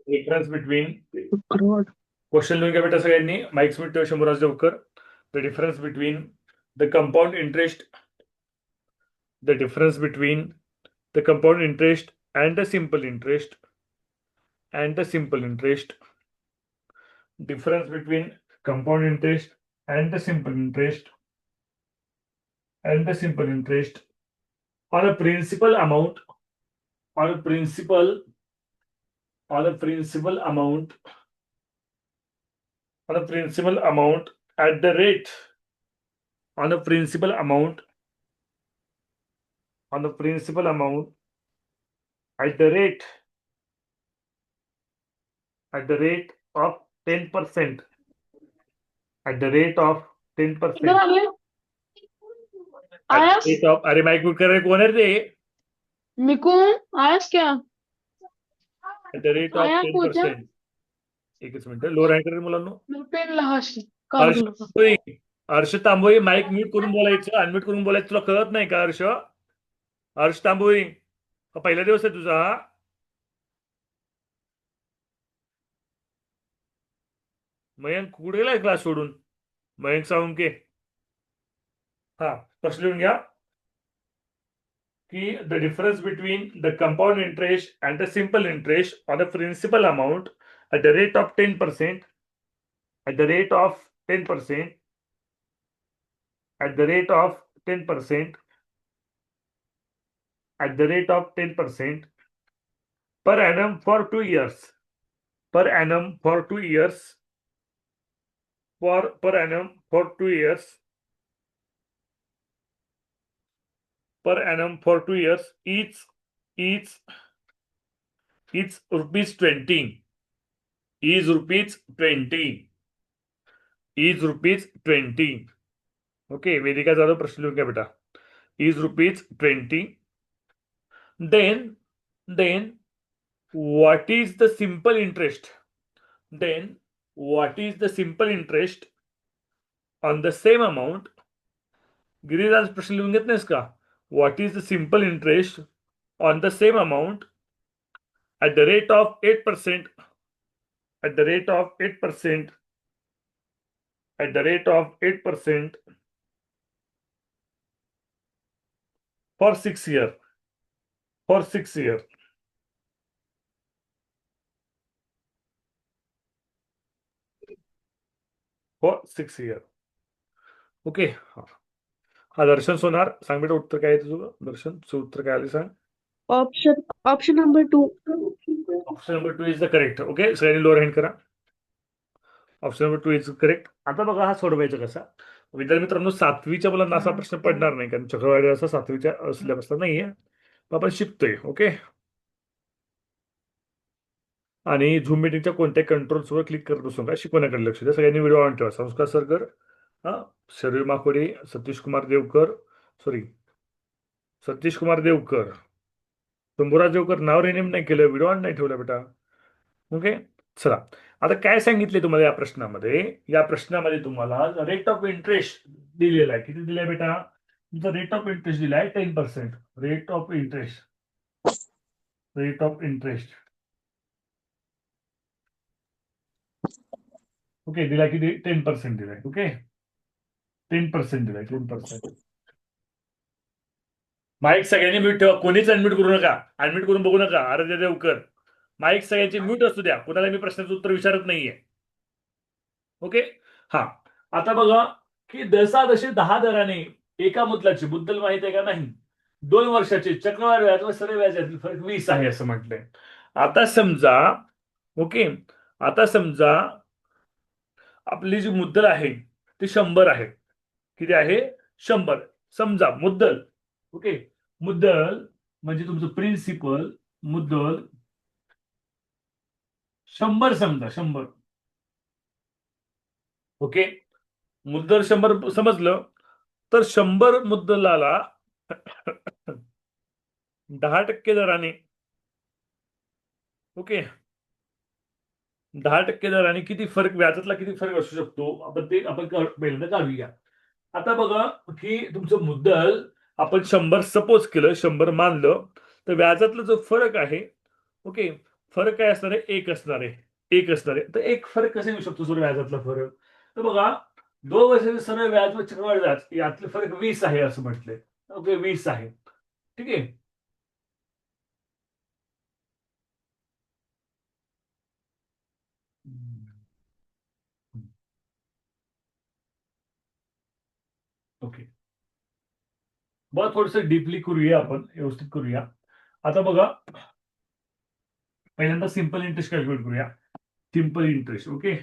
Difference between question लिहून घ्या बेटा सगळ्यांनी. Mike Smith, Shambhuraj Devkar. The difference between the compound interest, the difference between the compound interest and the simple interest, and the simple interest, difference between compound interest and the simple interest, and the simple interest on a principal amount, on a principal, on a principal amount, on a principal amount at the rate, on a principal amount, on the principal amount at the rate, at the rate of 10%, at the rate of 10%, at the rate of, अरे mic mute कर रहे कौन है रे? मिकू eyes क्या At the rate of आया पूजा 10%. एकच minute, low rank कर मुलांनो. Pen लहाशी Harsh काढून तांबोळी, हर्ष तांबोळी, माईक म्यूट करून बोलायचं, अनम्यूट करून बोलायचं. तुला कळत नाही का हर्ष? हर्ष तांबोळी, हा पहिला दिवस आहे तुझा हा? मयंक कुठे गेलाय क्लास सोडून? मयंक साळुंके. हा, कसं लिहून घ्या की the difference between the compound interest and the simple interest on the principal amount at the rate of 10%, at the rate of 10%, at the rate of 10%, at the rate of 10% per annum for 2 years, per annum for 2 years, per annum for 2 years, per annum for 2 years, each rupees 20, is rupees 20, is rupees 20. Okay, Vedika Jadhav प्रश्न लिहून घ्या बेटा. is rupees 20. Then what is the simple interest? Then what is the simple interest on the same amount? Giriraj प्रश्न लिहून घेत नाहीस का? What is the simple interest on the same amount at the rate of 8%, at the rate of 8%, at the rate of 8% for 6 years, for 6 years. For 6 years. Okay. हा दर्शन सोनार, सांग बेटा उत्तर काय आहे तुझं? दर्शन उत्तर काय आले सांग. Option number 2. Option number 2 is the correct. Okay, सगळ्यांनी लोअर हँड करा. Option number 2 is correct. आता बघा हा सोडवायचा कसा. विद्यार्थी मित्रांनो, 7वीच्या मुलांना असा प्रश्न पडणार नाही, कारण चक्रवाढी असा 7वीच्या सिलेबसला नाहीये, आपण शिकतोय. ओके, आणि झूम मीटिंगच्या कोणत्या कंट्रोल्सवर क्लिक करत बसू नका, शिकवण्याकडे लक्ष द्या. सगळ्यांनी व्हिडिओ ऑन ठेवा. संस्कार सरकर, शरीर माकोडे, सतीश कुमार देवकर, सतीश कुमार देवकर, शंभूराज देवकर नाव रिनेम नाही केलं, व्हिडिओ ऑन नाही ठेवला बेटा. ओके, चला. आता काय सांगितले तुम्हाला या प्रश्नामध्ये? या प्रश्नामध्ये तुम्हाला रेट ऑफ इंटरेस्ट दिलेला आहे. किती दिलाय बेटा? तुमचा रेट ऑफ इंटरेस्ट दिलाय 10%. Rate of interest, rate of interest. Okay, दिला किती? 10% दिलाय. ओके, 10% दिलाय, 10%. माईक सगळ्यांनी म्यूट ठेवा, कोणीच अनम्यूट करू नका. अनम्यूट करून बघू नका. आराध्य देवकर, माईक सगळ्यांचे म्यूट असू द्या. कोणाला मी प्रश्नाचं उत्तर विचारत नाहीये. ओके, हा. आता बघा की दशे 10 दराने एका मुद्दलाची, मुद्दल माहित आहे का नाही, 2 वर्षाचे चक्रवाढ व्याज व सरळ व्याजातील फरक 20 आहे असं म्हटलंय. आता समजा, ओके, आता समजा आपली जी मुद्दल आहे ती 100 आहे. किती आहे? 100. समजा मुद्दल, ओके, मुद्दल म्हणजे तुमचं प्रिन्सिपल, मुद्दल 100 समजा, 100. ओके, मुद्दल 100 समजलं तर 100 मुद्दलाला 10% दराने, ओके, 10% दराने किती फरक, व्याजातला किती फरक असू शकतो, आपण ते पहिल्यांदा काढूया. आता बघा की तुमचं मुद्दल आपण 100 सपोज केलं, 100 मानलं, तर व्याजातला जो फरक आहे, ओके, फरक काय असणार आहे? एक असणार आहे, एक असणार आहे. तर एक फरक कसा येऊ शकतो सर व्याजातला फरक? तर बघा 2 वर्षाचे सरळ व्याज व चक्रवाढ व्याज यातले फरक 20 आहे असं म्हटलंय. ओके 20 आहे. ठीक आहे. ओके. बघा थोडंसं डीपली करूया आपण, व्यवस्थित करूया. आता बघा पहिल्यांदा सिंपल इंटरेस्ट कॅल्क्युलेट करूया. Simple interest okay.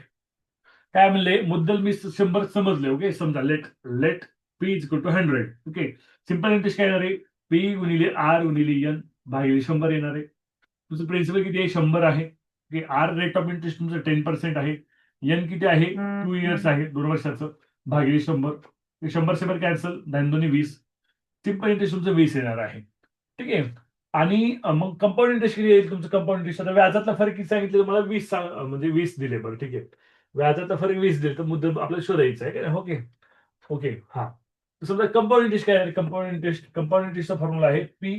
काय म्हणले मुद्दल मी 100 समजले. ओके समजा let let p is equal to 100. Okay simple interest काय येणार आहे? पी गुणिले आर गुणिले एन भागिले 100 येणार आहे. तुमचं प्रिन्सिपल किती आहे? 100 आहे. Okay r rate of interest तुमचं 10% आहे. एन किती आहे? 2 इयर्स आहे, 2 वर्षाचं भागिले 100. 100 कॅन्सल 20 सिंपल इंटरेस्ट तुमचं 20 येणार आहे. ठीक आहे. आणि मग कंपाऊंड इंटरेस्ट किती येईल तुमचं? कंपाऊंड इंटरेस्ट आता व्याजातला फरक किती सांगितलं तुम्हाला? 20 म्हणजे 20 दिले. बरं ठीक आहे. व्याजाचा फरक 20 दिले तर मुद्दल आपल्याला शोधायचा आहे का? ओके ओके हा. समजा कंपाऊंड इंटरेस्ट काय आहे? कंपाऊंड इंटरेस्टचा फॉर्म्युला आहे पी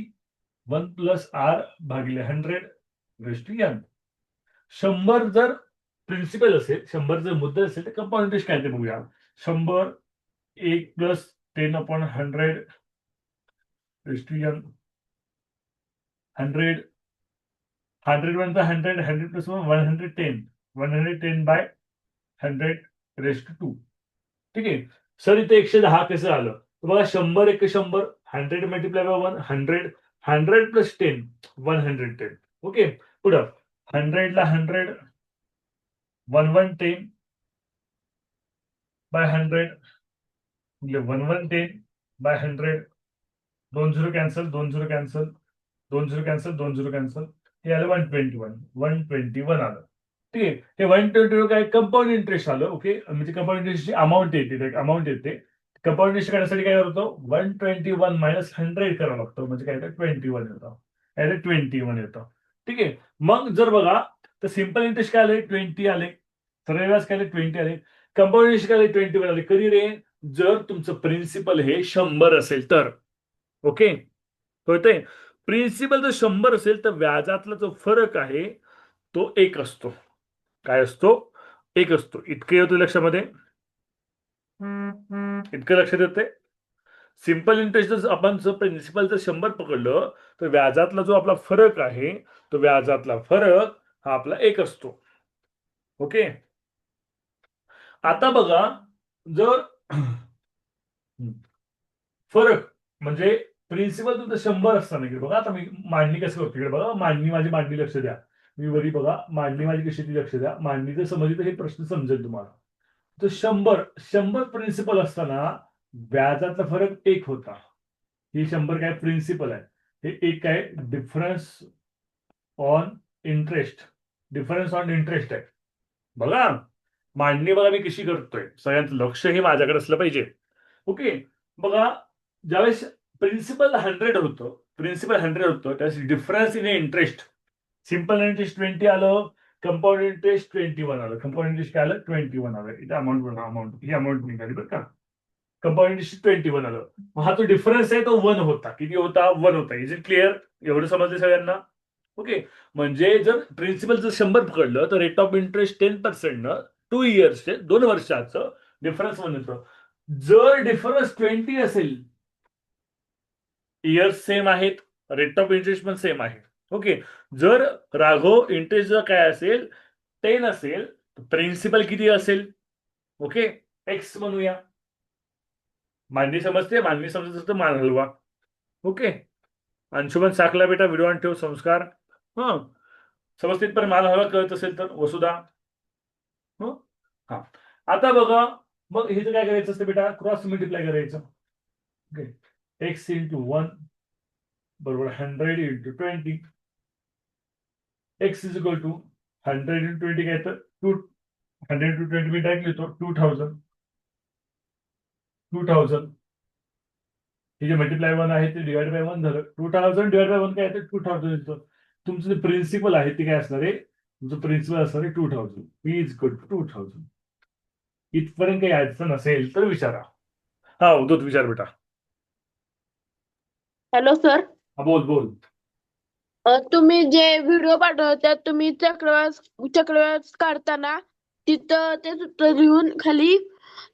1 प्लस आर भागिले 100 रेस्ट टू एन. 100 जर प्रिन्सिपल असेल, 100 जर मुद्दल असेल तर कंपाऊंड इंटरेस्ट काय ते बघूया. 100 1 plus 10 upon 100 raised to n 100 100 बनता 100 100 प्लस 110 110 बाय 100 रेस्ट टू 2. ठीक आहे. सर इथे 110 कसं आलं? तर बघा 100 एक 100 100 मल्टिप्लाय बाय 100 100 प्लस 10 110. ओके पुढं 100 ला 100 1110 बाय 100 म्हणजे 1110 by 100 2 zero cancel 2 zero cancel 2 zero cancel 2 zero cancel हे आलं 121 आलं. ठीक आहे. हे 121 काय कंपाऊंड इंटरेस्ट आलं. ओके म्हणजे कंपाऊंड इंटरेस्टची अमाऊंट येते. कंपाऊंड इंटरेस्ट करण्यासाठी काय होतं? 121 मायनस 100 करावं लागतं म्हणजे काय येतं? 21 येतं. काय 21 येतं. ठीक आहे. मग जर बघा तर सिंपल इंटरेस्ट काय आले? 20 आले. सरळ व्याज काय आले? 20 आले. कंपाऊंड इंटरेस्ट काय आले? 21 आले. कधी रे? जर तुमचं प्रिन्सिपल हे 100 असेल तर. ओके कळतंय? प्रिन्सिपल जर 100 असेल तर व्याजातला जो फरक आहे तो 1 असतो. काय असतो? 1 असतो. इतकं येतं लक्षामध्ये? इतकं लक्षात येते? सिंपल इंटरेस्ट जर आपण प्रिन्सिपल जर 100 पकडलं तर व्याजातला जो आपला फरक आहे तो व्याजातला फरक हा आपला 1 असतो. ओके आता बघा जर फरक म्हणजे प्रिन्सिपल तुमचं 100 असताना इकडे बघा आता मी मांडणी कसं करतो इकडे बघा माझी मांडणी लक्ष द्या. मी वरी बघा मांडणी माझी कशी ती लक्ष द्या. मांडणी जर समजली तर हे प्रश्न समजेल तुम्हाला. तर 100 प्रिन्सिपल असताना व्याजाचा फरक 1 होता. ही 100 काय प्रिन्सिपल आहे. हे 1 काय difference on interest. Difference on interest आहे. बघा मांडणी बघा मी कशी करतोय. सगळ्यांचं लक्ष हे माझ्याकडे असलं पाहिजे. ओके बघा ज्यावेळेस प्रिन्सिपल 100 होतं त्यावेळेस difference in interest simple interest 20 आलं. कंपाऊंड इंटरेस्ट 21 आलं. कंपाऊंड इंटरेस्ट काय आलं? 21 आलं. इथे अमाऊंट ही अमाऊंट निघाली बरं का. कंपाऊंड इंटरेस्ट 21 आलं. मग हा जो डिफरन्स आहे तो 1 होता. किती होता? 1 होता. Is it clear? एवढं समजलं सगळ्यांना? ओके म्हणजे जर प्रिन्सिपल जर 100 पकडलं तर रेट ऑफ इंटरेस्ट 10% न 2 इयर्सचे 2 वर्षाचं डिफरन्स 1 येतं. जर डिफरन्स 20 असेल इयर्स सेम आहेत रेट ऑफ इंटरेस्ट पण सेम आहे. ओके जर राघव इंटरेस्ट जर काय असेल 10 असेल प्रिन्सिपल किती असेल? ओके एक्स म्हणूया. मांडणी समजते? मांडणी समजत तर मान हलवा. ओके अंशुमन साखला बेटा व्हिडिओ ऑन ठेव संस्कार. हा समजतीत मान हलवा कळत असेल तर वसुधा. हा आता बघा मग हे काय करायचं असतं बेटा? क्रॉस मल्टिप्लाय करायचं. ओके एक्स इंटू 1 बरोबर 100 into 20 x is equal to 100 into 20 काय तर 100 इंटू 20 मी डायरेक्ट लिहितो 2000 हे जे मल्टिप्लाय 1 आहे ते डिवाइड बाय 1 झालं. 2000 डिवाइड बाय 1 काय येतं? 2000 येतं. तुमचं जे प्रिन्सिपल आहे ते काय असणार आहे? तुमचं प्रिन्सिपल असणार आहे 2000. P is equal to 2000. इथपर्यंत काही अडचण असेल तर विचारा. हा उदोत विचार बेटा. Hello sir. हा बोल बोल. तुम्ही जे व्हिडिओ पाठवतात तुम्ही चक्रवात काढताना तिथं ते सूत्र लिहून खाली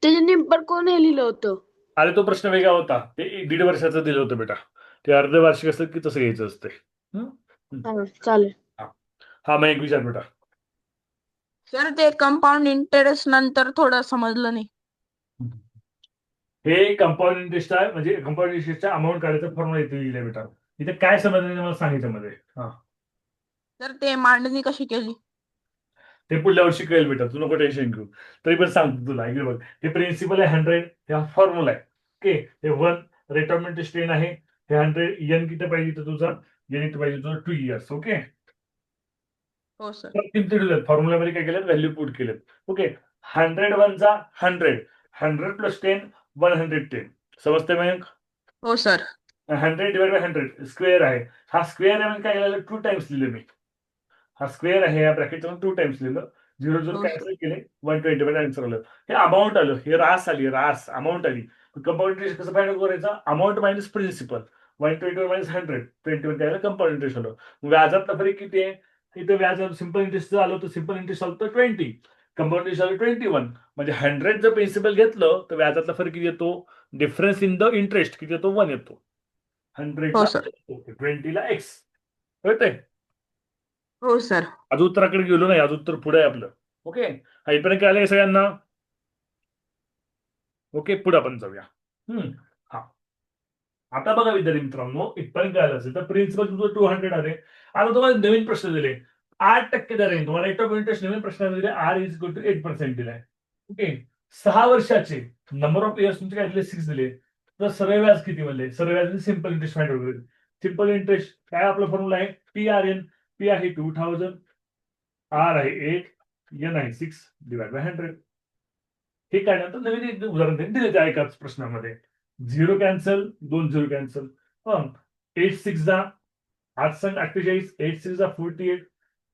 त्याचे निंपर कोण हे लिहिलं होतं. अरे तो प्रश्न वेगळा होता, ते 1.5 वर्षाचं दिलं होतं बेटा. ते अर्धवार्षिक असतं की तसं घ्यायचं असते. हा, चालेल. हा मग एक विचार बेटा. सर ते कंपाऊंड इंटरेस्ट नंतर थोडं समजलं नाही. हे कंपाऊंड इंटरेस्ट आहे, म्हणजे कंपाऊंड इंटरेस्टचा अमाऊंट काढायचा फॉर्म्युला इथे लिहिला बेटा. इथे काय समजलं नाही मला सांगितलं मध्ये. हा सर ते मांडणी कशी केली? ते पुढल्या वर्षी कळेल बेटा, तू नको टेन्शन घेऊ. तरी पण सांगतो तुला, ऐक बघ. हे प्रिन्सिपल आहे 100, हा फॉर्म्युला आहे. ओके, हे 1 रेट ऑफ इंटरेस्ट 10 आहे. हे 100 एन किती पाहिजे तर तुझा, एन इथं पाहिजे तुझा 2 इयर्स. ओके, हो सर. किती दिलेत फॉर्म्युलामध्ये, काय केलं व्हॅल्यू पुट केलेत. Okay, 100 वनचा 100, 100 plus 10 110. समजते मग? हो सर. 100 डिवाइड बाय 100 स्क्वेअर आहे. हा स्क्वेअर आहे म्हणजे काय केलेलं 2 टाइम्स लिहिलं मी. हा स्क्वेअर आहे, या ब्रॅकेटच्या 2 टाइम्स लिहिलं. 0 हो कॅन्सल केले, 120 मध्ये आन्सर आलं. हे अमाऊंट आलं, हे रास आली, रास अमाऊंट आली. कंपाऊंड इंटरेस्ट कसं फायनल करायचा, अमाऊंट मायनस प्रिन्सिपल. 120 मायनस 100, 20 मध्ये आलं कंपाऊंड इंटरेस्ट आलं. व्याजातला फरक किती आहे, इथं व्याज सिंपल इंटरेस्ट आलं तर सिंपल इंटरेस्ट आलं तर 20, कंपाऊंड इंटरेस्ट आलं 21. म्हणजे 100 जर प्रिन्सिपल घेतलं तर व्याजातला फरक किती येतो, डिफरन्स इन द इंटरेस्ट किती येतो, 1 येतो. 100 हो ला सर. 20 ला एक्स. कळतंय? हो सर. आज उत्तराकडे गेलो नाही, आज उत्तर पुढे आहे आपलं. ओके, हा इथपर्यंत काय आलंय सगळ्यांना? ओके, पुढे आपण जाऊया. हा, आता बघा विद्यार्थी मित्रांनो, इथपर्यंत काय आलं असेल तर प्रिन्सिपल तुमचं 200 आले. आता तुम्हाला नवीन प्रश्न दिले, 8% दर आहे तुम्हाला रेट ऑफ इंटरेस्ट. नवीन प्रश्न दिले आर इज इक्वल टू 8% दिलाय. ओके, 6 वर्षाचे नंबर ऑफ इयर्स तुमचे काय दिले 6 दिले. तर सरळ व्याज किती म्हणले, सरळ व्याज simple interest find out. Simple interest काय आपला फॉर्म्युला आहे, पी आर एन. पी आहे 2000, आर आहे 8, एन आहे 6 डिवाइड बाय 100. हे काय नंतर नवीन एक उदाहरण दिले त्या एकाच प्रश्नामध्ये. 0 कॅन्सल, 2 0 कॅन्सल. 8 6 जा 8 संग 48, 8 6 जा 48,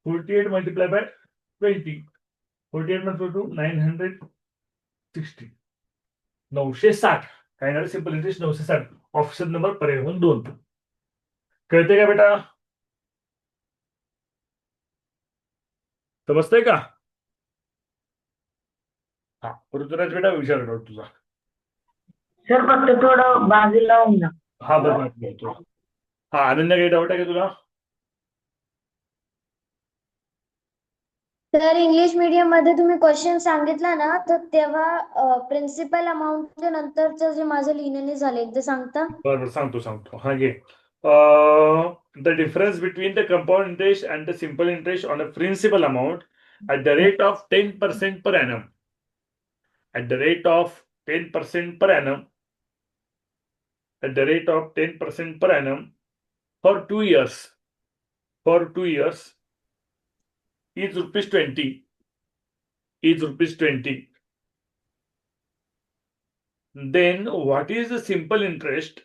48 मल्टिप्लाय बाय 20, 48 मल्टिप्लाय टू 960, 960. काय झालं, सिंपल इंटरेस्ट 960. ऑप्शन नंबर पर्याय 2. कळते का बेटा, समजतंय का? हा, ऋतुराज बेटा विचार डाऊट तुझा. सर फक्त थोडं बाजूला होऊन जा. हा बरोबर. हा, अनन्या काही डाऊट आहे का तुला? सर इंग्लिश मीडियम मध्ये तुम्ही क्वेश्चन सांगितला ना तर तेव्हा प्रिन्सिपल अमाऊंटच्या नंतरचं जे माझं लिहिणं नाही झालं एकदा सांगता. बरोबर, सांगतो. हा घे. The difference between the compound interest and the simple interest on a principal amount at the rate of 10% per annum, at the rate of 10% per annum, at the rate of 10% per annum for 2 years, is rupees 20, is rupees 20. Then what is the simple interest?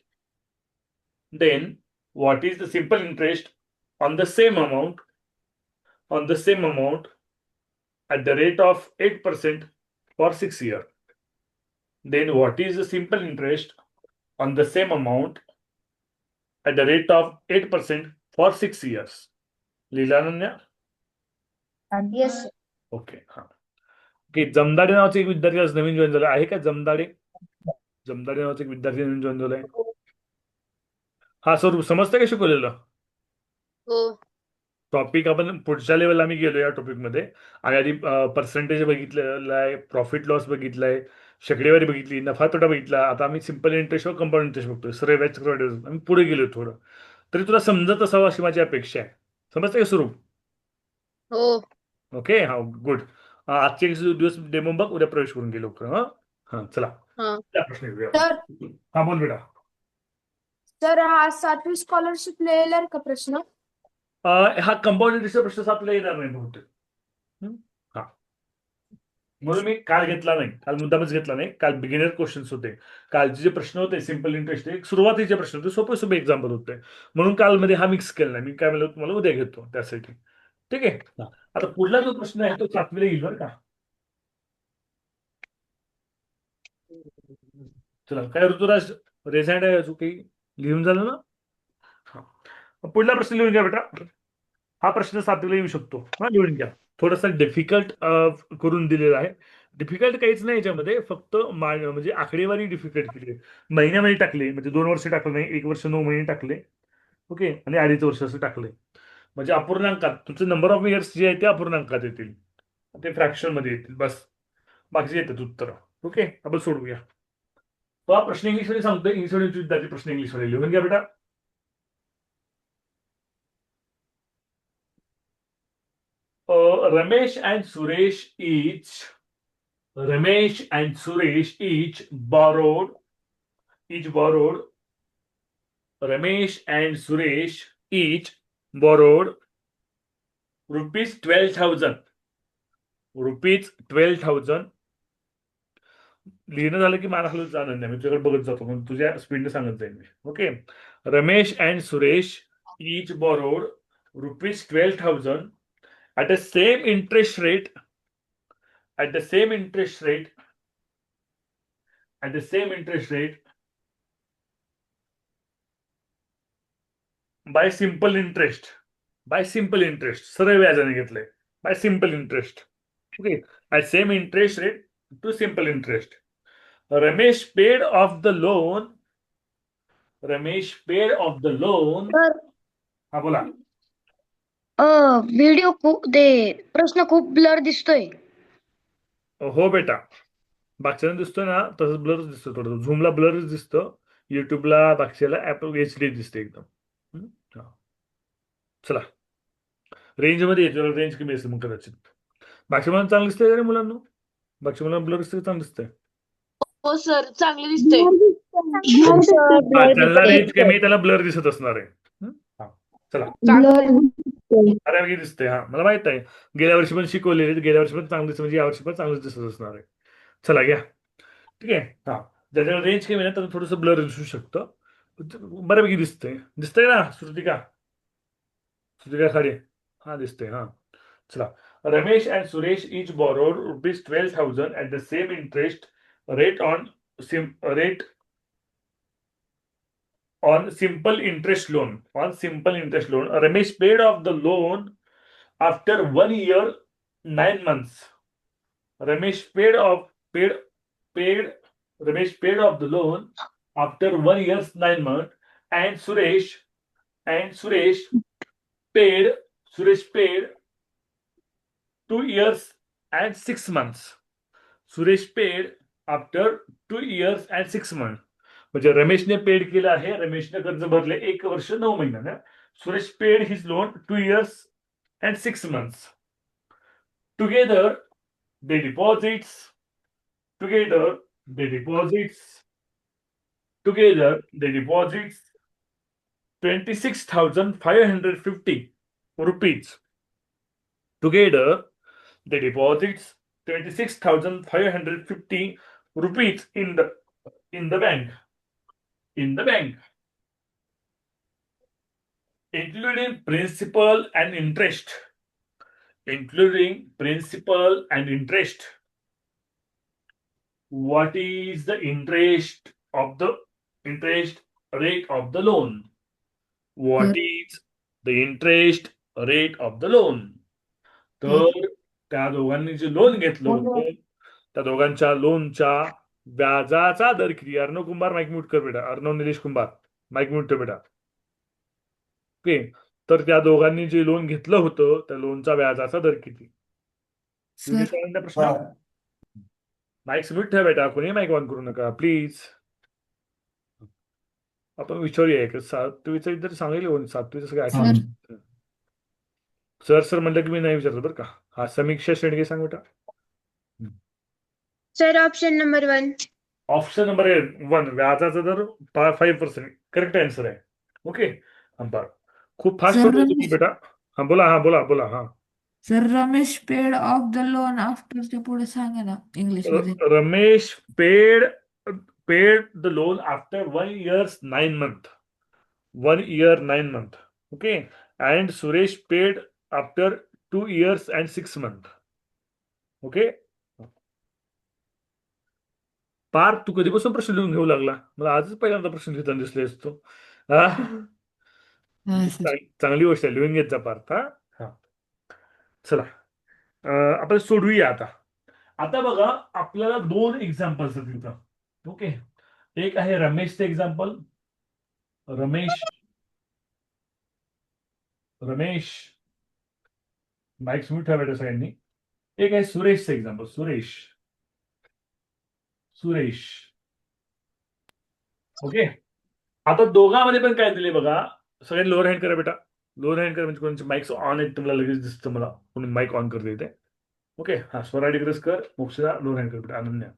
Then what is the simple interest on the same amount, at the rate of 8% for 6 years? Then what is the simple interest on the same amount at the rate of 8% for 6 years? लिहिला Ananya? Yes sir. Okay, हा. Okay, Jamdade नावाचे एक विद्यार्थी आज नवीन join झाला आहे का? जमदाडे नावाचे एक विद्यार्थी नवीन जॉईन झालाय. हा सर, समजतं का शिकवलेलं हो. टॉपिक? आपण पुढच्या लेवलला आम्ही गेलो या टॉपिकमध्ये. आणि आधी पर्सेंटेज बघितलेला आहे, प्रॉफिट लॉस बघितलाय, शेकडेवारी बघितली, नफा तोटा बघितला. आता आम्ही सिंपल इंटरेस्ट व कंपाऊंड इंटरेस्ट बघतोय. सरळ व्याज चक्रवाढ आम्ही पुढे गेलो थोडं. तरी तुला समजत असावं अशी माझी अपेक्षा आहे. समजतं का स्वरूप? हो. ओके, हा गुड. आजचे एक दिवस डेमो बघ, उद्या प्रवेश करून गेलो. हा हा, चला हा. त्या प्रश्न घेऊया. सर हा बोल बेटा. सर हा 7वी स्कॉलरशिप लिहिलेला का प्रश्न? हा कंपाऊंड इंटरेस्टचा प्रश्न आपल्याला येणार नाही बहुतेक. हा, म्हणून मी काल घेतला नाही, काल मुद्दामच घेतला नाही. काल बिगिनर क्वेश्चन्स होते. कालचे जे प्रश्न होते सिंपल इंटरेस्ट, एक सुरुवातीचे प्रश्न होते, सोपे एक्झाम्पल होते. म्हणून कालमध्ये हा मिक्स केला नाही. मी काय म्हणलं तुम्हाला उद्या घेतो त्यासाठी. ठीक आहे. आता पुढला जो प्रश्न आहे तो 7वीला येईल बरं का. चला, काय ऋतुराज रेझाईड आहे, अजून काही लिहून झालं ना? हा, पुढला प्रश्न लिहून घ्या बेटा. हा प्रश्न 7वीला येऊ शकतो. हा लिहून घ्या. थोडासा डिफिकल्ट करून दिलेला आहे. डिफिकल्ट काहीच नाही याच्यामध्ये, फक्त म्हणजे आकडेवारी डिफिकल्ट केली आहे. महिन्यामध्ये टाकले, म्हणजे 2 वर्ष टाकलं नाही, 1 वर्ष 9 महिने टाकले. ओके, आणि 2.5 वर्ष असं टाकले. म्हणजे अपूर्णांकात तुमचे नंबर ऑफ इयर्स जे आहे ते अपूर्णांकात येतील, ते फ्रॅक्शन मध्ये येतील. बस बाकीचे येतात उत्तर. ओके, आपण सोडूया. तो हा प्रश्न इंग्लिशमध्ये सांगतोय. इंग्लिशमध्ये विद्यार्थी प्रश्न इंग्लिशमध्ये लिहून घ्या बेटा. Ramesh and Suresh each borrowed Ramesh and Suresh each borrowed rupees 12,000. लिहिणं झालं की मला हलवत जाणार नाही, मी तुझ्याकडे बघत जातो, पण तुझ्या स्पीडने सांगत जाईल मी. Okay, Ramesh and Suresh each borrowed rupees 12,000 at the same interest rate by simple interest. सरळ व्याजाने घेतलंय. by simple interest. Okay, at same interest rate to simple interest. Ramesh paid off the loan. तर हा बोला. व्हिडिओ प्रश्न खूप ब्लर दिसतोय. हो बेटा, बागच्याला दिसतोय ना तसं ब्लरच दिसतो. थोडं झूमला ब्लरच दिसतं, युट्यूबला बागच्याला HD दिसते एकदम. हा. चला, रेंज मध्ये येतो, रेंज कमी असते मग कदाचित. बागच्या मुलांना चांगलं दिसतंय रे मुलांना? बागच्या मुलांना ब्लर दिसतंय, चांगलं दिसतंय? हो सर, चांगले दिसतंय. त्यांना रेंज कमी आहे, त्याला ब्लर दिसत असणार आहे. हा, चला. बऱ्यापैकी दिसतंय. हा, मला माहित आहे, गेल्या वर्षी पण शिकवलेले, गेल्या वर्षी पण चांगलं दिसतं, म्हणजे यावर्षी पण चांगलं दिसत असणार आहे. चला घ्या. ठीक आहे. हा, ज्याच्यावर रेंज कमी आहे त्याला थोडंसं ब्लर दिसू शकतं. बऱ्यापैकी दिसतंय ना श्रुतिका खाडे? हा, दिसतंय. हा, चला. Ramesh and Suresh each borrowed rupees 12,000 at the same interest rate on simple interest loan. Ramesh paid off the loan after 1 year 9 months. Ramesh paid off the loan after 1 year 9 months, and Suresh paid 2 years and 6 months. Suresh paid after 2 years and 6 months. म्हणजे रमेशने paid केलं आहे, रमेशने कर्ज भरले 1 वर्ष 9 महिन्यानं. Suresh paid his loan 2 years and 6 months. Together they deposits 26,550 rupees. Together they deposits 26,550 rupees in the bank, including principal and interest. What is the interest rate of the loan? What is the interest rate of the loan? तर त्या दोघांनी जे loan घेतलं होतं, त्या दोघांच्या लोनच्या व्याजाचा दर किती? अर्णव कुंभार माईक म्यूट कर बेटा. अर्णव निलेश कुंभार माईक म्यूट कर बेटा. ओके, तर त्या दोघांनी जे लोन घेतलं होतं त्या लोनचा व्याजाचा दर किती? प्रश्न. माईक म्यूट ठेवा बेटा, कोणी माईक ऑन करू नका प्लीज. आपण विचारूया एक 7वीचं विद्यार्थी सांगितलं, 7वीचं सगळं सर म्हटलं की मी नाही विचारलं बरं का. हा, समीक्षा शेंडगे सांग बेटा. Sir option number 1. Option number 1, व्याजाचा दर 5%. करेक्ट आन्सर आहे. ओके, बरं, खूप फास्ट होतो तुम्ही बेटा. हा बोला. हा, sir Ramesh paid off the loan आफ्टरच्या पुढे सांगा ना इंग्लिश मध्ये. Ramesh paid the loan after 1 year 9 months. 1 year 9 months. Okay, and Suresh paid after 2 years and 6 months. ओके, पार तू कधीपासून प्रश्न लिहून घेऊ लागला? मला आजच पहिल्यांदा प्रश्न लिहिताना दिसले असतो. हा सर. चांगली गोष्ट आहे, लिहून घेत जा पार्थ. हा, चला आपण सोडवूया आता. आता बघा, आपल्याला 2 एक्झाम्पल्स आहेत इथं. ओके, एक आहे रमेशचं एक्झाम्पल. रमेश माईक म्यूट ठेवायचं सगळ्यांनी. एक आहे सुरेशचं एक्झाम्पल. सुरेश. ओके, आता दोघांमध्ये पण काय दिले बघा. सगळ्यांनी लोअर हँड करा बेटा. लोअर हँड करा, म्हणजे कोणाचे माईक्स ऑन आहेत तुम्हाला लगेच दिसतं मला. कोणी माईक ऑन करते इथे. ओके, हा, स्वरा डिग्रेस कर, मोक्षदा लोअर हँड कर बेटा. अनन्या.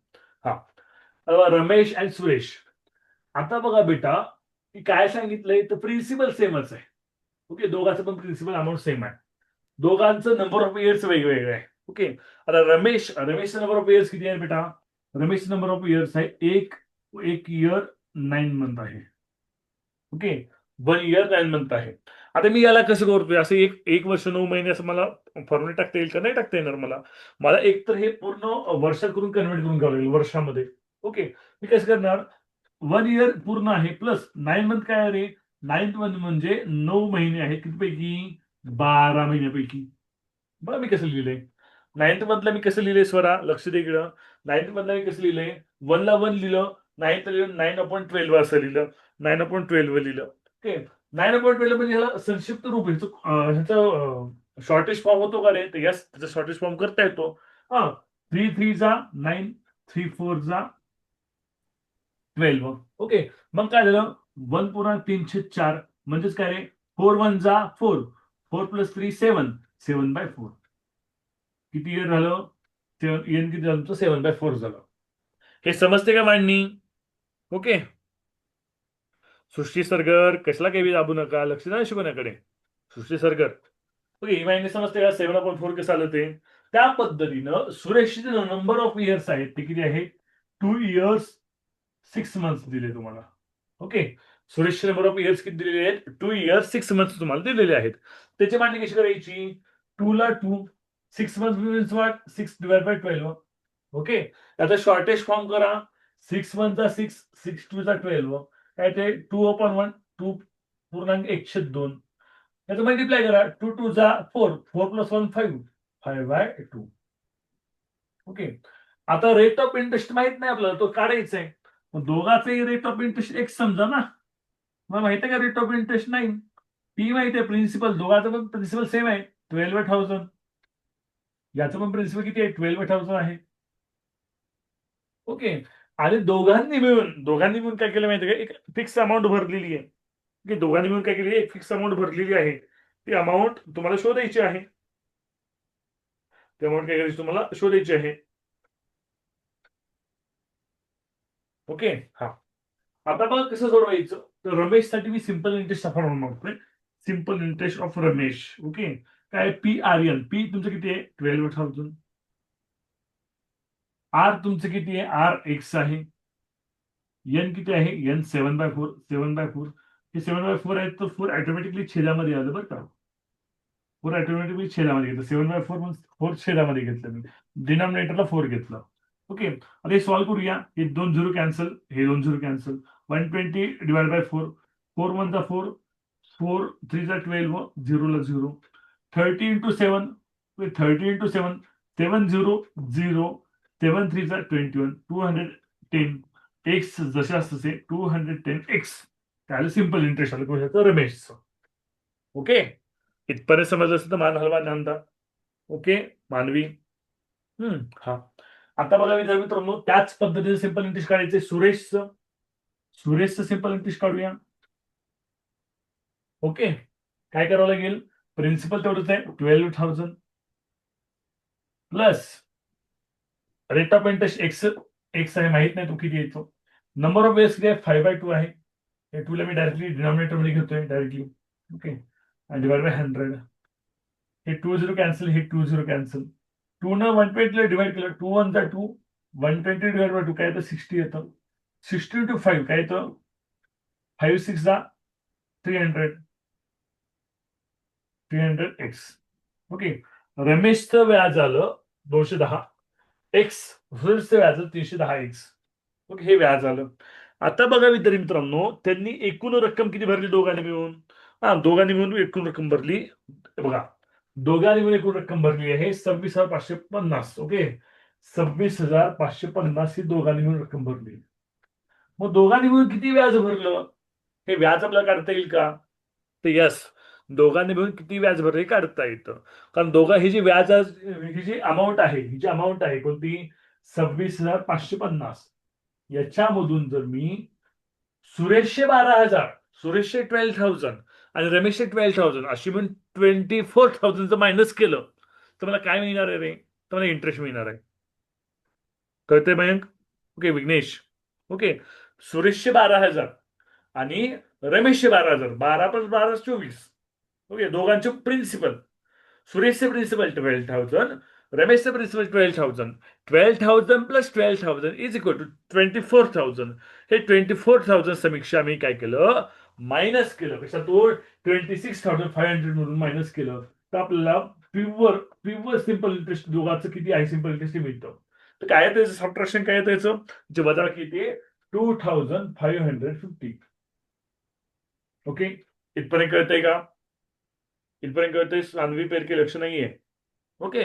हा, रमेश आणि सुरेश. आता बघा बेटा, की काय सांगितलंय तर प्रिन्सिपल सेमच आहे. ओके, दोघांचं पण प्रिन्सिपल अमाऊंट सेम आहे. दोघांचं नंबर ऑफ इयर्स वेगवेगळे आहे. ओके, आता रमेशचा नंबर ऑफ इयर्स किती आहे बेटा? रमेश नंबर ऑफ इयर्स आहे एक इयर 9 मंथ आहे. ओके, 1 इयर 9 मंथ आहे. आता मी याला कसं करतोय, असं एक वर्ष 9 महिने असं मला फॉर्म्युला टाकता येईल का? नाही टाकता येणार मला एक तर हे पूर्ण वर्षात करून कन्वर्ट करून घ्यावं लागेल वर्षामध्ये. ओके, मी कसं करणार, 1 इयर पूर्ण आहे प्लस 9 मंथ काय आहे रे? 9th मंथ म्हणजे 9 महिने आहेत. कितीपैकी? 12 महिन्यापैकी. बघा मी कसं लिहिलंय. 9th मंथला मी कसं लिहिलंय स्वरा, लक्ष दे इकडं. 9th मंथला मी कसं लिहिलंय, 1 ला 1 लिहिलं, 9th ला लिहिलं 9/12 असं लिहिलं, 9/12 लिहिलं. ओके, 9/12 म्हणजे ह्याला संक्षिप्त रूप आहे. ह्याचं शॉर्टेज फॉर्म होतो का रे? तर यस, त्याचा शॉर्टेज फॉर्म करता येतो. हा, 3 3 जा 9, 3 4 जा 12. ओके, मग काय झालं, 1/3/4 म्हणजेच काय रे, 4 1 जा 4, 4 + 3 7, 7/4. किती इयर झालं? एन किती झालं? 7/4 झालं. हे समजते का मांडणी? ओके, सृष्टी सरगर कसला काही दाबू नका, लक्ष द्या शिकवण्याकडे. सृष्टी सरगर. ओके, ही माहिती समजते का? 7/4 कसं आलं ते? त्या पद्धतीनं सुरेशचे नंबर ऑफ इयर्स आहेत ते किती आहे? 2 इयर्स 6 मंथ्स दिले तुम्हाला. ओके, सुरेशचे नंबर ऑफ इयर्स किती दिलेले आहेत? 2 इयर्स 6 मंथ्स तुम्हाला दिलेले आहेत. त्याची मांडणी कशी करायची? 2 ला 2, 6 मंथ्स मीन्स व्हॉट? 6/12. ओके, त्याचा शॉर्टेज फॉर्म करा. 6 1 जा 6, 6 2 जा 12. काय ते 2/1, 2.1/2. याचं मल्टिप्लाय करा. 2 2 जा 4, 4 + 1 5, 5/2. ओके, आता रेट ऑफ इंटरेस्ट माहित नाही आपल्याला, तो काढायचा आहे. मग दोघांचंही रेट ऑफ इंटरेस्ट एक समजा ना. मला माहिती आहे का रेट ऑफ इंटरेस्ट? नाही. टी माहिती आहे, प्रिन्सिपल दोघांचं पण प्रिन्सिपल सेम आहे, 12,000. याचं पण प्रिन्सिपल किती आहे? 12,000 आहे. ओके, आणि दोघांनी मिळून काय केलं माहिती आहे का? एक फिक्स अमाऊंट भरलेली आहे. की दोघांनी मिळून काय केली? एक फिक्स अमाऊंट भरलेली आहे. ती अमाऊंट तुम्हाला शोधायची आहे. ती अमाऊंट काय करायची? तुम्हाला शोधायची आहे. ओके, हा, आता मग कसं सोडवायचं? तर रमेशसाठी मी सिंपल इंटरेस्ट फॉर्म्युला मागतोय. Simple interest of Ramesh. Okay, काय PRN? पी तुमचं किती आहे? 12,000. आर तुमचं किती आहे? आर एक्स आहे. एन किती आहे? एन 7/4. 7/4 हे 7/4 आहे, तर 4 ऑटोमॅटिकली छेदामध्ये आलं बरं का. 4 ऑटोमॅटिकली छेदामध्ये घेतलं. 7/4 4 छेदामध्ये घेतलं मी. डिनॉमिनेटरला 4 घेतलं. ओके, आता हे सॉल्व्ह करूया. हे 2 0 कॅन्सल, हे 2 0 कॅन्सल. 120/4, 4 1 जा 4, 4 3 जा 12, 0 ला 0. 30 × 7, 30 × 7, 7 0 0, 7 3 जा 21, 210 एक्स जसे असते 210 एक्स. त्याला सिंपल इंटरेस्ट आलं कशाचं? रमेशचं. ओके, इथपर्यंत समजलं असतं तर मान हलवा ज्ञानता. ओके, मानवी. हा, आता बघा मित्रांनो, त्याच पद्धतीने सिंपल इंटरेस्ट काढायचे. सुरेशचं सिंपल इंटरेस्ट काढूया. ओके, काय करावं लागेल? प्रिन्सिपल तेवढंच आहे, 12,000 plus rate of interest x आहे, माहित नाही तो किती येतो. नंबर ऑफ इयर्स किती आहे? 5/2 आहे. हे 2 ला मी डायरेक्टली डिनॉमिनेटर मध्ये घेतोय डायरेक्टली. ओके, आणि डिवाइड बाय 100. हे 2 0 कॅन्सल, हे 2 0 कॅन्सल. 2 न 120 ला डिवाइड केलं, 2 1 जा 2, 120 डिवाइड बाय 2 काय येतं? 60 येतं. 60 × 5 काय येतं? 5 6 जा 300 एक्स. ओके, रमेशचं व्याज आलं 210 एक्स, सुरेशचं व्याज आलं 310 एक्स. ओके, हे व्याज आलं. आता बघा मित्रांनो, त्यांनी एकूण रक्कम किती भरली दोघांनी मिळून? हा, दोघांनी मिळून एकूण रक्कम भरली. बघा, दोघांनी मिळून एकूण रक्कम भरली आहे 26,550. ओके, 26,550 ही दोघांनी मिळून रक्कम भरली. मग दोघांनी मिळून किती व्याज भरलं, हे व्याज आपल्याला काढता येईल का? तर यस, दोघांनी मिळून किती व्याज भरले काढता येतं. कारण दोघा ही जी व्याज ही जी अमाऊंट आहे कोणती, 26,550, याच्यामधून जर मी सुरेशचे 12,000, सुरेशचे 12,000 आणि रमेशचे 12,000 अशी म्हणून 24,000 जर मायनस केलं तर मला काय मिळणार आहे रे? तर मला इंटरेस्ट मिळणार आहे. कळतंय मयंक? ओके विघ्नेश. ओके, सुरेशचे 12,000 आणि रमेशचे 12,000, 12 + 12 = 24. ओके, दोघांचे प्रिन्सिपल, सुरेशचे प्रिन्सिपल 12,000, रमेशचे प्रिन्सिपल 12,000. 12,000 + 12,000 is equal to 24,000. हे 24,000 समीक्षा मी काय केलं, मायनस केलं. कशातून? 26,500 म्हणून मायनस केलं. तर आपल्याला प्युअर सिंपल इंटरेस्ट दोघांचं किती आहे, सिंपल इंटरेस्ट मिळतं. तर काय आहे त्याचं सबट्रॅक्शन, काय आहे त्याचं जे वजा किती आहे, 2,550. ओके, इथपर्यंत कळतंय का? इथपर्यंत कळतंय? सान्वी पेरके लक्ष नाहीये. ओके,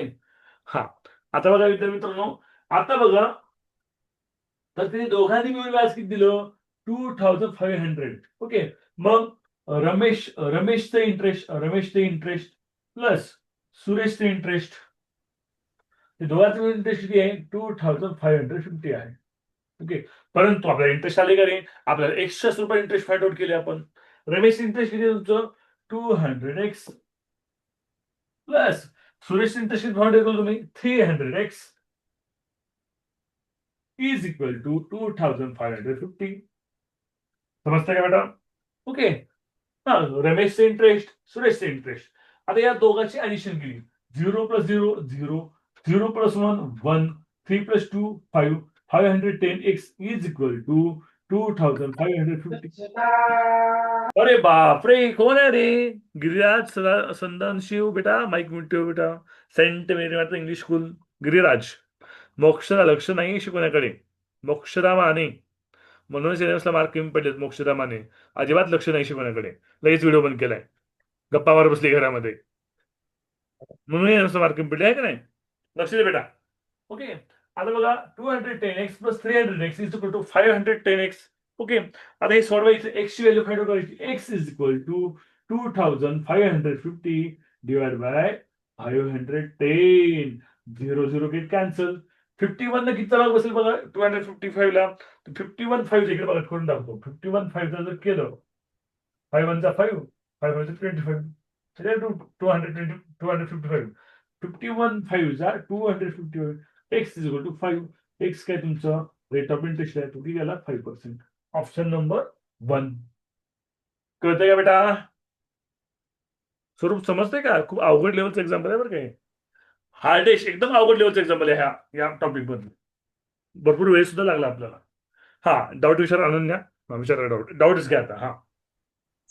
हा. आता बघा मित्रांनो, आता बघा, तर तिने दोघांनी मिळून व्याज किती दिलं, 2,500. ओके, मग रमेशचे इंटरेस्ट प्लस सुरेशचे इंटरेस्ट, ते दोघांचं मिळून इंटरेस्ट किती आहे, 2,550 आहे. ओके, परंतु आपल्याला इंटरेस्ट आले का रे, आपल्याला ₹100 इंटरेस्ट फाइंड आउट केले आपण. रमेश इंटरेस्ट किती आहे तुमचं, 200x plus Suresh interest find केलं तुम्ही 300x इज इक्वल टू 2,550. समजतं का बेटा? ओके, हा, रमेशचे इंटरेस्ट, सुरेशचे इंटरेस्ट. आता या दोघांची ऍडिशन केली, 0 + 0 0, 0 + 1 1, 3 + 2 5, 510x इज इक्वल टू 2,550. अरे बापरे, कोण आहे रे? गिरिराज संदन शिव बेटा, माईक म्यूट ठेव बेटा. सेंट मेरी माता इंग्लिश स्कूल. गिरिराज, मोक्षदा लक्ष नाही शिकवण्याकडे, मोक्षदा माने, म्हणून सिलेबसला मार्क कमी पडलेत. मोक्षदा माने अजिबात लक्ष नाही शिकवण्याकडे, लगेच व्हिडिओ बंद केलाय, गप्पा मार बसली घरामध्ये, म्हणून मार्क कमी पडले आहे का नाही? लक्ष दे बेटा. ओके, आता बघा, 210x + 300x is equal to 510x. Okay, आता हे सोडवायचं, एक्स ची व्हॅल्यू फाइंड आउट करायची. x is equal to 2,550 divide by 510. 0 0 get cancel. 51 ला किती भाग बसेल बघा, 255 ला. 51 इकडे बघा, करून दाखवतो. 51 जर केलं, 5 1 5, 5 1 25, 255. 51 255. x is equal to 5. x काय तुमचं रेट ऑफ इंटरेस्ट आहे, तो किती गेला, 5%. Option number 1. कळतंय का बेटा? स्वरूप समजतंय का? खूप अवघड लेवलचं एक्झाम्पल आहे बरं काय, हार्डेस्ट, एकदम अवघड लेवलचं एक्झाम्पल आहे या टॉपिक मध्ये. भरपूर वेळ सुद्धा लागला आपल्याला. हा, डाऊट विचार अनन्या, विचारा डाऊटच घ्या आता. हा,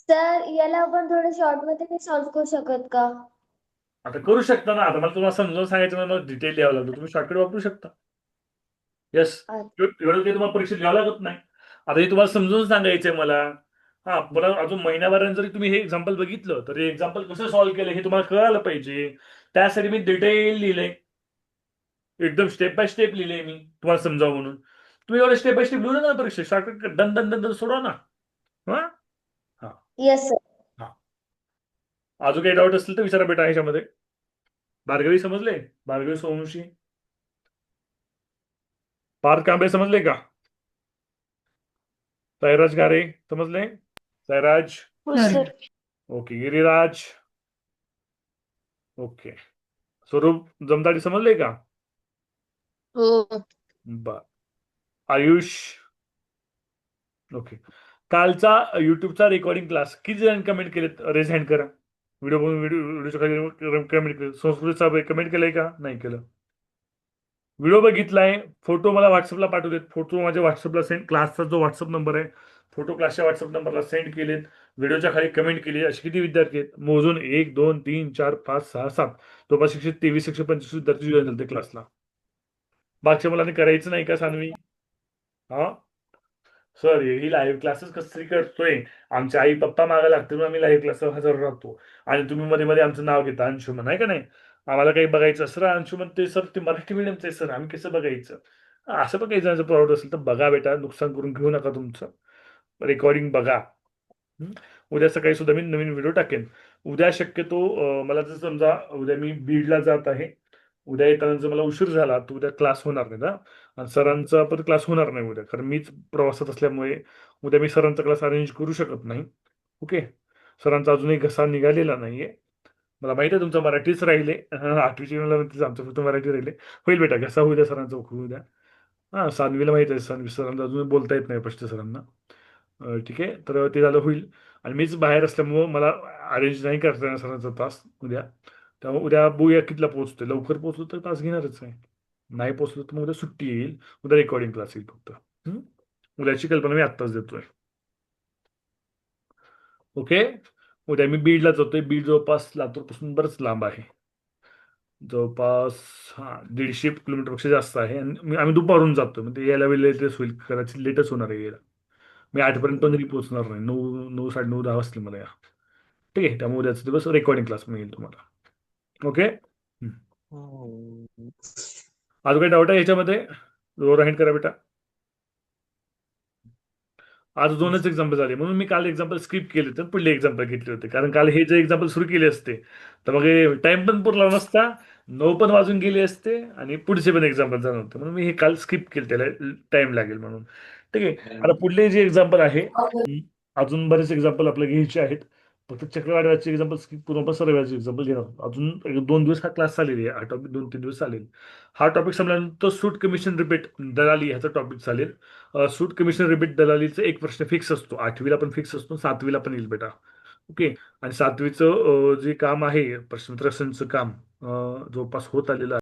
सर याला आपण थोडं शॉर्ट मध्ये नाही सॉल्व्ह करू शकत का? आता करू शकता ना. आता मला तुम्हाला समजावून सांगायचं, मला डिटेल लिहावं लागतं, तुम्ही शॉर्टकट वापरू शकता. येस, एवढं काही तुम्हाला परीक्षेत लिहावं लागत नाही. आता हे तुम्हाला समजून सांगायचंय मला. हा, मला अजून महिनाभराने जरी तुम्ही हे एक्झाम्पल बघितलं तर हे एक्झाम्पल कसं सॉल्व्ह केलं हे तुम्हाला कळायला पाहिजे. त्यासाठी मी डिटेल लिहिलंय, एकदम स्टेप बाय स्टेप लिहिलंय मी तुम्हाला समजावं म्हणून. तुम्ही एवढं स्टेप बाय स्टेप लिहू ना परीक्षेत, शॉर्टकट डन डन डन सोडवा ना. हा, येस सर. अजून काही डाऊट असतील तर विचारा बेटा ह्याच्यामध्ये. भार्गवी समजले? भार्गवी सोमवंशी, पार्थ कांबळे समजले का? सायराज गारे समजले? सायराज, हो सर. ओके. गिरिराज, ओके. स्वरूप जमदाडी समजले का? हो. बर. आयुष, ओके. कालचा युट्यूबचा रेकॉर्डिंग क्लास किती जण कमेंट केलेत? रेज हँड करा. व्हिडिओ बघून व्हिडिओच्या खाली कमेंट केलं. संस्कृतचा कमेंट केलंय का? नाही केलं. व्हिडिओ बघितलाय, फोटो मला व्हॉट्सअपला पाठवू देत. फोटो माझ्या व्हॉट्सअपला सेंड, क्लासचा जो व्हॉट्सअप नंबर आहे, फोटो क्लासच्या व्हॉट्सअप नंबरला सेंड केलेत. व्हिडिओच्या खाली कमेंट केली. असे किती विद्यार्थी आहेत मोजून? 1 2 3 4 5 6 7, तो 623 625 विद्यार्थी जॉईन झाले क्लासला. मागच्या मुलांनी करायचं नाही का सानवी? हा, सर ही लाईव्ह क्लासेस कसं तरी करतोय, आमचे आई पप्पा मागे लागते म्हणून आम्ही लाईव्ह क्लासला हजर राहतो आणि तुम्ही मध्ये मध्ये आमचं नाव घेता अंशुमन आहे का नाही. आम्हाला काही बघायचं सर अंशुमन ते सर ते मराठी मीडियमचं आहे सर आम्ही कसं बघायचं. असं पण काही जणांचं प्रॉब्लेम असेल तर बघा बेटा, नुकसान करून घेऊ नका तुमचं. रेकॉर्डिंग बघा. हं? उद्या सकाळी सुद्धा मी नवीन व्हिडिओ टाकेन. उद्या शक्यतो मला जर समजा उद्या मी बीडला जात आहे, उद्या येताना जर मला उशीर झाला तर उद्या क्लास होणार नाही ना. आणि सरांचा पण क्लास होणार नाही उद्या, कारण मीच प्रवासात असल्यामुळे उद्या मी सरांचा क्लास अरेंज करू शकत नाही. ओके. सरांचा अजूनही घसा निघालेला नाहीये. मला माहित आहे तुमचं मराठीच राहिले. 8वीची आमचं फक्त मराठी राहिले. होईल बेटा, घसा होऊ द्या सरांचा, होऊ द्या. हां, सान्वीला माहित आहे, सान्वी सरांना अजून बोलता येत नाही स्पष्ट सरांना. ठीक आहे. तर ते झालं होईल. आणि मीच बाहेर असल्यामुळं मला अरेंज नाही करता येणार सरांचा तास उद्या. त्यामुळे उद्या बघूया कितीला पोहोचतोय. लवकर पोहोचलो तर तास घेणारच आहे. नाही पोहोचलो तर मग उद्या सुट्टी येईल. उद्या रेकॉर्डिंग क्लास येईल फक्त. हं? उद्याची कल्पना मी आत्ताच देतोय. ओके. उद्या मी बीडला जातोय. बीड जवळपास लातूरपासून बरंच लांब आहे. जवळपास 150 किलोमीटरपेक्षा जास्त आहे. आणि आम्ही दुपारून जातो. म्हणजे यायला वेळ लेटच होईल. कदाचित लेटच होणार आहे यायला. मी 8 पर्यंत पण घरी पोहोचणार नाही. 9, 9, 9:30, 10 वाजतील मला या. ठीक आहे. त्यामुळे उद्याचा दिवस रेकॉर्डिंग क्लास मिळेल तुम्हाला. ओके. अजून काही डाऊट आहे याच्यामध्ये? जोर हँड करा बेटा. आज 2च एक्झाम्पल झाले म्हणून मी काल एक्झाम्पल स्किप केले तर पुढले एक्झाम्पल घेतले होते, कारण काल हे जे एक्झाम्पल सुरू केले असते तर मग टाइम पण पुरला नसता, 9 पण वाजून गेले असते आणि पुढचे पण एक्झाम्पल झाले होते, म्हणून मी हे काल स्किप केले, त्याला टाइम लागेल म्हणून. ठीक आहे. आता पुढले जे एक्झाम्पल आहे, अजून बरेच एक्झाम्पल आपल्याला घ्यायचे आहेत. फक्त चक्रवाढीचे एक्झाम्पल स्किप करून आपण सर्वांचे एक्झाम्पल घेणार आहोत. अजून 2 दिवस हा क्लास चालेल, हा टॉपिक 2-3 दिवस चालेल. हा टॉपिक संपल्यानंतर सूट कमिशन रिबेट दलाली ह्याचा टॉपिक चालेल. सूट कमिशन रिबेट दलालीचा एक प्रश्न फिक्स असतो, 8वीला पण फिक्स असतो, 7वीला पण येईल बेटा. ओके. आणि 7वीचं जे काम आहे प्रश्नोत्तरांचं काम जवळपास होत आलेलं आहे.